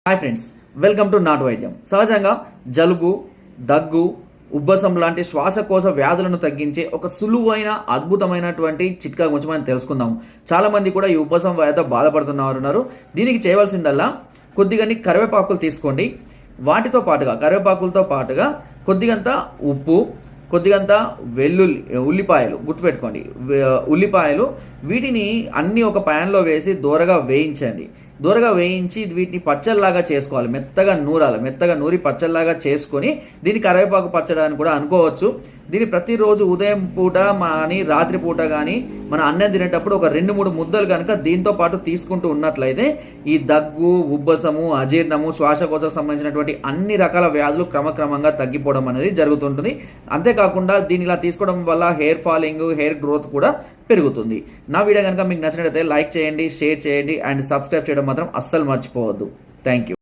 Hi friends, welcome to నాటు వైద్యం. సహజంగా జలుబు, దగ్గు, ఉబ్బసం లాంటి శ్వాసకోశ వ్యాధులను తగ్గించే ఒక సులువైన అద్భుతమైనటువంటి చిట్కా గురించి మనం తెలుసుకుందాం. చాలా మంది కూడా ఈ ఉబ్బసం వ్యాధితో బాధపడుతున్నారు. దీనికి చేయవలసిందల్లా కొద్దిగా కరివేపాకులు తీసుకోండి. వాటితో పాటుగా కరివేపాకులతో పాటుగా కొద్దిగంత ఉప్పు, కొద్దిగంత ఉల్లిపాయలు గుర్తుపెట్టుకోండి. ఉల్లిపాయలు వీటిని అన్ని ఒక ప్యాన్లో వేసి దోరగా వేయించి వీటిని పచ్చళ్ళలాగా చేసుకోవాలి. మెత్తగా నూరి పచ్చళ్ళలాగా చేసుకొని దీన్ని కరివేపాకు పచ్చడి అని కూడా అనుకోవచ్చు. దీన్ని ప్రతిరోజు ఉదయం పూట కానీ రాత్రి పూట కానీ మన అన్నం తినేటప్పుడు ఒక 2-3 ముద్దలు కనుక దీంతో పాటు తీసుకుంటూ ఉన్నట్లయితే ఈ దగ్గు, ఉబ్బసము, అజీర్ణము, శ్వాసకోశకు సంబంధించినటువంటి అన్ని రకాల వ్యాధులు క్రమక్రమంగా తగ్గిపోవడం అనేది జరుగుతుంటుంది. అంతేకాకుండా దీన్ని ఇలా తీసుకోవడం వల్ల హెయిర్ ఫాలింగ్, హెయిర్ గ్రోత్ కూడా పెరుగుతుంది. నా వీడియో కనుక మీకు నచ్చినట్లయితే లైక్ చేయండి, షేర్ చేయండి అండ్ సబ్స్క్రైబ్ చేయడం మాత్రం అస్సలు మర్చిపోవద్దు. Thank you.